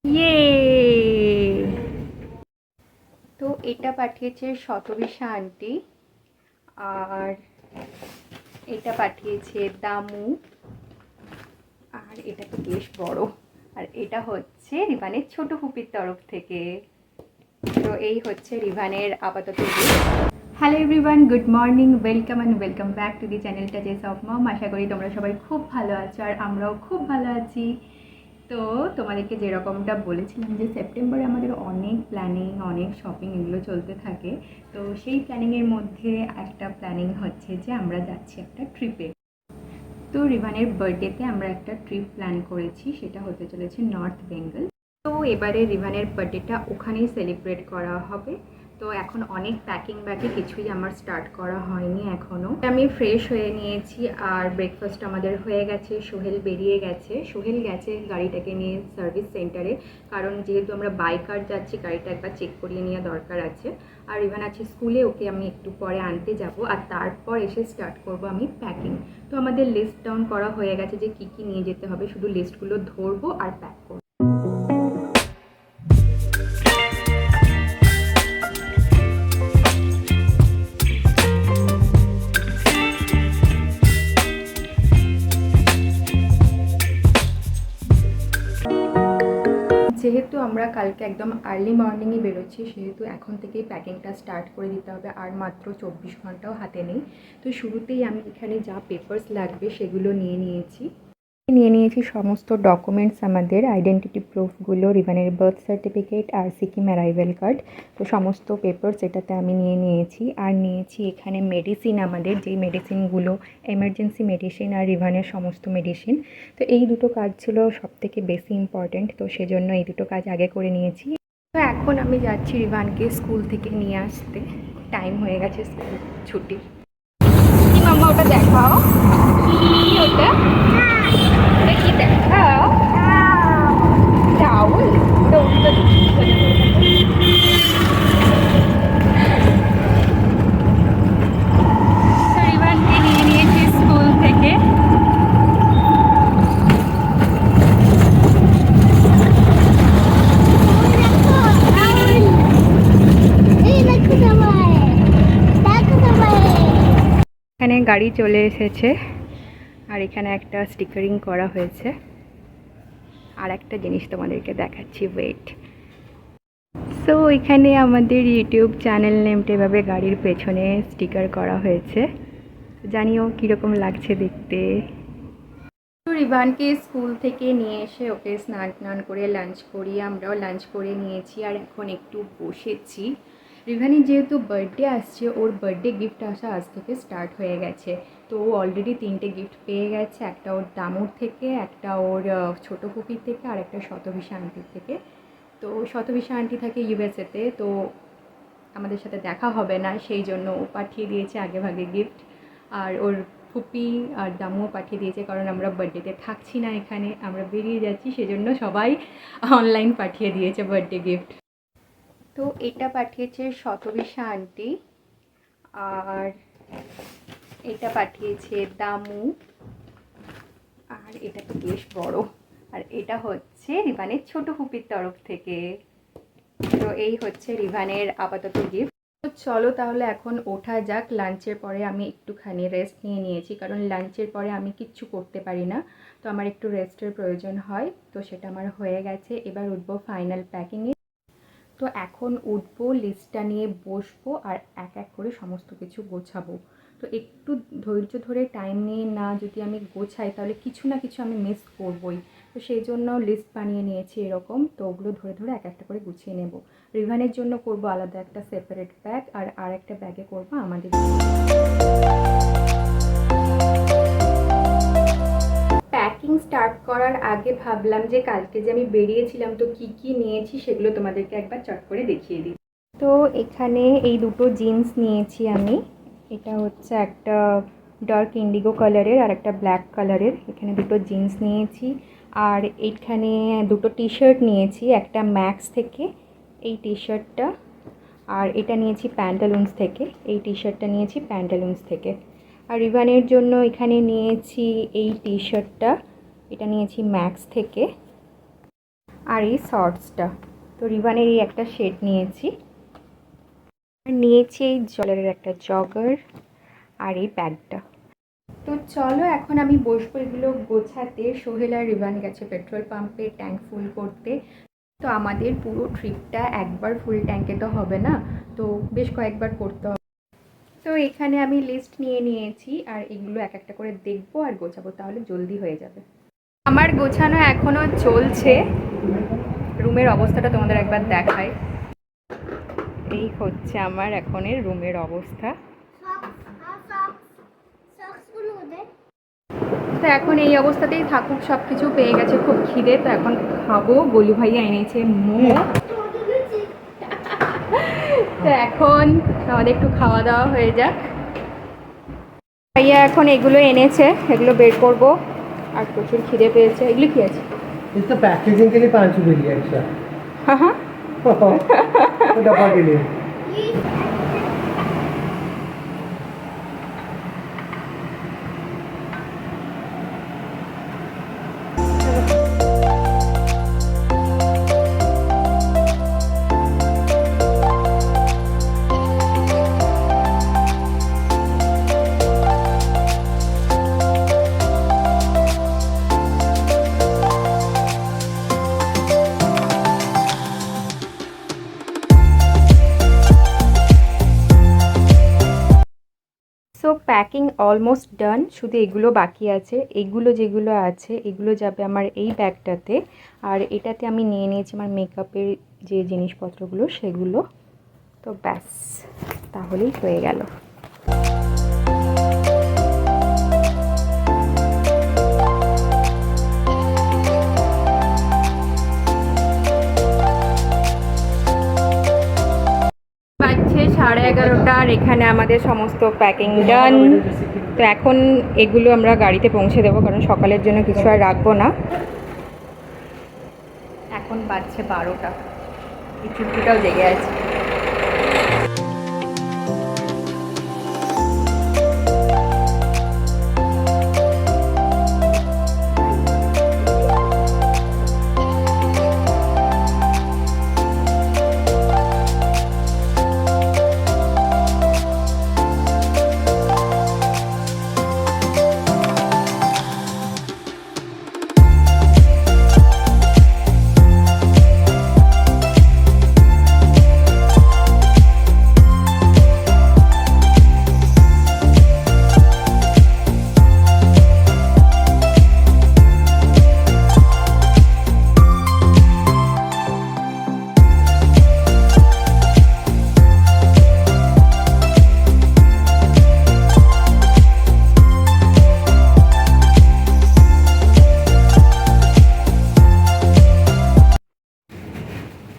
ইয়ে, তো এটা পাঠিয়েছে শতবিশা আন্টি, আর এটা পাঠিয়েছে দামু, আর এটা তো বেশ বড়, আর এটা হচ্ছে রিভানের ছোট ফুপির তরফ থেকে। তো এই হচ্ছে রিভানের আপাতত gift. Hello everyone, good morning, welcome and welcome back to the চ্যানেলটা জেস অফ মম। আশা করি তোমরা সবাই খুব ভালো আছো, আর আমরাও খুব ভালো আছি। তো তোমাদেরকে যেরকমটা বলেছিলাম যে সেপ্টেম্বরে আমাদের অনেক প্ল্যানিং, অনেক শপিং এগুলো চলতে থাকে। তো সেই প্ল্যানিংয়ের মধ্যে একটা প্ল্যানিং হচ্ছে যে আমরা যাচ্ছি একটা ট্রিপে। তো রিভানের বার্থডেতে আমরা একটা ট্রিপ প্ল্যান করেছি, সেটা হতে চলেছে নর্থ বেঙ্গল। তো এবারে রিভানের বার্থডেটা ওখানেই সেলিব্রেট করা হবে। তো এখন অনেক প্যাকিং বাকি, কিছুই আমার স্টার্ট করা হয়নি এখনও। আমি ফ্রেশ হয়ে নিয়েছি, আর ব্রেকফাস্ট আমাদের হয়ে গেছে। সোহেল বেরিয়ে গেছে, সোহেল গেছে গাড়িটাকে নিয়ে সার্ভিস সেন্টারে, কারণ যেহেতু আমরা বাই কার যাচ্ছি গাড়িটা একবার চেক করিয়ে নেওয়া দরকার আছে। আর রিভান আছে স্কুলে, ওকে আমি একটু পরে আনতে যাব, আর তারপর এসে স্টার্ট করব আমি প্যাকিং। তো আমাদের লিস্ট ডাউন করা হয়ে গেছে যে কী কী নিয়ে যেতে হবে, শুধু লিস্টগুলো ধরবো আর প্যাক করবো। যেহেতু আমরা কালকে একদম আর্লি মর্নিংয়ে বেরোচ্ছি, সেহেতু এখন থেকেই প্যাকিংটা স্টার্ট করে দিতে হবে, আর মাত্র 24 ঘন্টাও হাতে নেই। তো শুরুতেই আমি এখানে যা পেপারস লাগবে সেগুলো নিয়ে নিয়েছি সমস্ত ডকুমেন্টস, আমাদের আইডেন্টিটি প্রুফগুলো, রিভানের বার্থ সার্টিফিকেট আর সিকিম অ্যারাইভেল কার্ড। তো সমস্ত পেপারস এটাতে আমি নিয়ে নিয়েছি। আর নিয়েছি এখানে মেডিসিন, আমাদের যেই মেডিসিনগুলো এমার্জেন্সি মেডিসিন আর রিভানের সমস্ত মেডিসিন। তো এই দুটো কাজ ছিল সবথেকে বেশি ইম্পর্ট্যান্ট, তো সেজন্য এই দুটো কাজ আগে করে নিয়েছি। তো এখন আমি যাচ্ছি রিভানকে স্কুল থেকে নিয়ে আসতে, টাইম হয়ে গেছে স্কুল ছুটি। কি মাম্মা ওটা দেখাও, কি ওটা, ওটা কি দেখাও, রাহুল ওটা উল্টো রিভানকে নিয়ে নিয়েছি স্কুল থেকে। এখানে গাড়ি চলে এসেছে, আর এখানে একটা স্টিকারিং করা হয়েছে। আর একটা জিনিস তোমাদেরকে দেখাচ্ছি, ওয়েট। সো এখানে আমাদের ইউটিউব চ্যানেল নেমটা এভাবে গাড়ির পেছনে স্টিকার করা হয়েছে। জানিও কীরকম লাগছে দেখতে। তো রিভানকে স্কুল থেকে নিয়ে এসে ওকে স্নান করে লাঞ্চ করিয়ে আমরাও লাঞ্চ করে নিয়েছি, আর এখন একটু বসেছি। রিভানের যেহেতু বার্থডে আসছে, ওর বার্থডে গিফট আসা আজ থেকে স্টার্ট হয়ে গেছে। তো ও অলরেডি 3টে গিফট পেয়ে গেছে, একটা ওর দামুর থেকে, একটা ওর ছোটো ফুপির থেকে, আর একটা শতবিশা আন্টির থেকে। তো শতবিশা আন্টি থাকে ইউএসএতে, তো আমাদের সাথে দেখা হবে না, সেই জন্য ও পাঠিয়ে দিয়েছে আগে ভাগে গিফট। আর ওর ফুপি আর দামুও পাঠিয়ে দিয়েছে, কারণ আমরা বার্থডেতে থাকছি না এখানে, আমরা বেরিয়ে যাচ্ছি, সেজন্য সবাই অনলাইন পাঠিয়ে দিয়েছে বার্থডে গিফট। তো এটা পাঠিয়েছে শতবিশা আন্টি, আর এটা পাঠিয়েছে দামু, আর এটা তো বেশ বড়, আর এটা হচ্ছে রিভানের ছোট ফুপির তরফ থেকে। তো এই হচ্ছে রিভানের আপাতত গিফট। তো চলো তাহলে এখন ওঠা যাক। লাঞ্চের পরে আমি একটুখানি রেস্ট নিয়ে নিয়েছি, কারণ লাঞ্চের পরে আমি কিচ্ছু করতে পারি না, তো আমার একটু রেস্টের প্রয়োজন হয়। তো সেটা আমার হয়ে গেছে, এবার উঠবো ফাইনাল প্যাকিংয়ে। তো এখন উঠবো, লিস্টটা নিয়ে বসবো, আর এক এক করে সমস্ত কিছু গোছাবো। তো একটু ধৈর্য ধরে টাইম নিয়ে না যদি আমি গোছাই, তাহলে কিছু না কিছু আমি মিস করবই। তো সেই জন্য লিস্ট বানিয়ে নিয়েছি এরকম, তো ওগুলো ধরে ধরে এক একটা করে গুছিয়ে নেব। রিভানের জন্য করব আলাদা একটা সেপারেট ব্যাগ, আর একটা ব্যাগে করব আমাদের। প্যাকিং স্টার্ট করার আগে ভাবলাম যে কালকে যে আমি বেরিয়েছিলাম, তো কি কি নিয়েছি সেগুলো তোমাদেরকে একবার চট করে দেখিয়ে দিই। তো এখানে এই দুটো জিন্স নিয়েছি আমি, এটা হচ্ছে একটা ডার্ক ইন্ডিগো কালারের আর একটা ব্ল্যাক কালারের। এখানে দুটো জিন্স নিয়েছি, আর এইখানে দুটো টি শার্ট নিয়েছি, একটা ম্যাক্স থেকে এই টি শার্টটা, আর এটা নিয়েছি প্যান্টালুন্স থেকে, এই টি শার্টটা নিয়েছি প্যান্টালুন্স থেকে। আর রিভানের জন্য এখানে নিয়েছি এই টি শার্টটা, এটা নিয়েছি ম্যাক্স থেকে। আর এই শর্টসটা। তো রিবানের এই একটা শেড নিয়েছি, আর নিয়েছি এই জলের একটা জগার আর এই ব্যাগটা। তো চলো এখন আমি বসবো এগুলো গোছাতে। সোহেল আর রিবান গেছে পেট্রোল পাম্পে ট্যাঙ্ক ফুল করতে। তো আমাদের পুরো ট্রিপটা একবার ফুল ট্যাঙ্কে তো হবে না, তো বেশ কয়েকবার করতে হবে। তো এখানে আমি লিস্ট নিয়ে নিয়েছি, আর এগুলো এক একটা করে দেখবো আর গোছাবো, তাহলে জলদি হয়ে যাবে। আমার গোছানো এখনও চলছে। রুমের অবস্থাটা তোমাদের একবার দেখাই। এই হচ্ছে আমার এখনের রুমের অবস্থা। তো এখন এই অবস্থাতেই থাকুক, সব কিছু পেয়ে গেছে, খুব খিদে। তো এখন খাবো। গোলু ভাইয়া এনেছে মোমো। তো এখন আমাদের একটু খাওয়া দাওয়া হয়ে যাক। ভাইয়া এখন এগুলো এনেছে, এগুলো বের করব। আর প্রচুর খিদে পেয়েছে। এগুলো কি আছে? इसका पैकेजिंग के लिए 5 रुपये लिया एक्स्ट्रा। हाँ हाँ तो डब्बा के लिए সো প্যাকিং অলমোস্ট ডান, শুধু এগুলো বাকি আছে। এগুলো যেগুলো আছে এগুলো যাবে আমার এই ব্যাগটাতে, আর এটাতে আমি নিয়ে নিয়েছি আমার মেকআপের যে জিনিসপত্রগুলো সেগুলো। তো ব্যাস, তাহলেই হয়ে গেল। বাজছে 11:30, আর এখানে আমাদের সমস্ত প্যাকিং ডান। তো এখন এগুলো আমরা গাড়িতে পৌঁছে দেবো, কারণ সকালের জন্য কিছু আর রাখবো না। এখন বাজছে 12টা, এই চুটকিটাও জেগে আছে।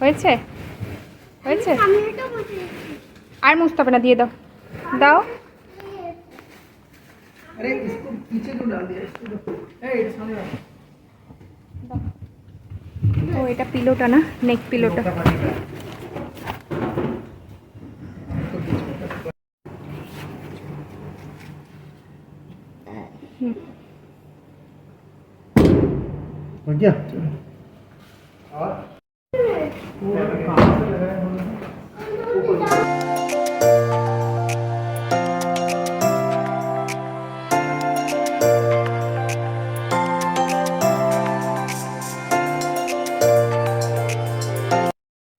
হয়েছে হয়েছে, আর মুছতে হবে না, দিয়ে দাও দাও। अरे इसको पीछे क्यों डाल दिया इसको ये सामने रख। ও এটা পিলোটা না, নেক পিলোটা। हो गया और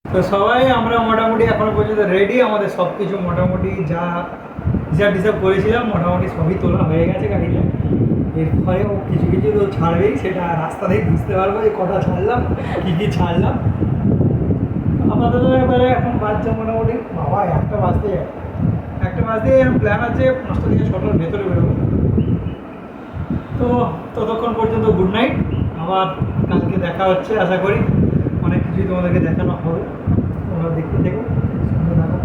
তো সবাই আমরা মোটামুটি এখনো পর্যন্ত রেডি। আমাদের সব কিছু মোটামুটি যা হিসাব টিসাব করেছিলাম মোটামুটি সবই তোলা হয়ে গেছে গাড়িতে। এরপরে ও কিছু কিছু তো ছাড়বেই, সেটা রাস্তাতেই বুঝতে পারবো যে কটা ছাড়লাম কী কী ছাড়লাম। আমাদের এবারে এখন বাজছে মোটামুটি বাবা 1টা বাজতে যায়। 1টা বাজতে প্ল্যান আছে 5টা থেকে 6টার ভেতরে বেরোবো। তো ততক্ষণ পর্যন্ত গুড নাইট, আবার কালকে দেখা হচ্ছে আশা করি। অনেক কিছুই তোমাদেরকে দেখানো হবে, তোমরা দেখতে দেখো, সুন্দর থাকো।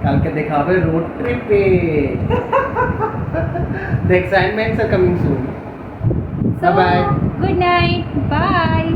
কালকে দেখা হবে রোড ট্রিপে। The excitements are coming soon. So, Bye bye. good night, bye.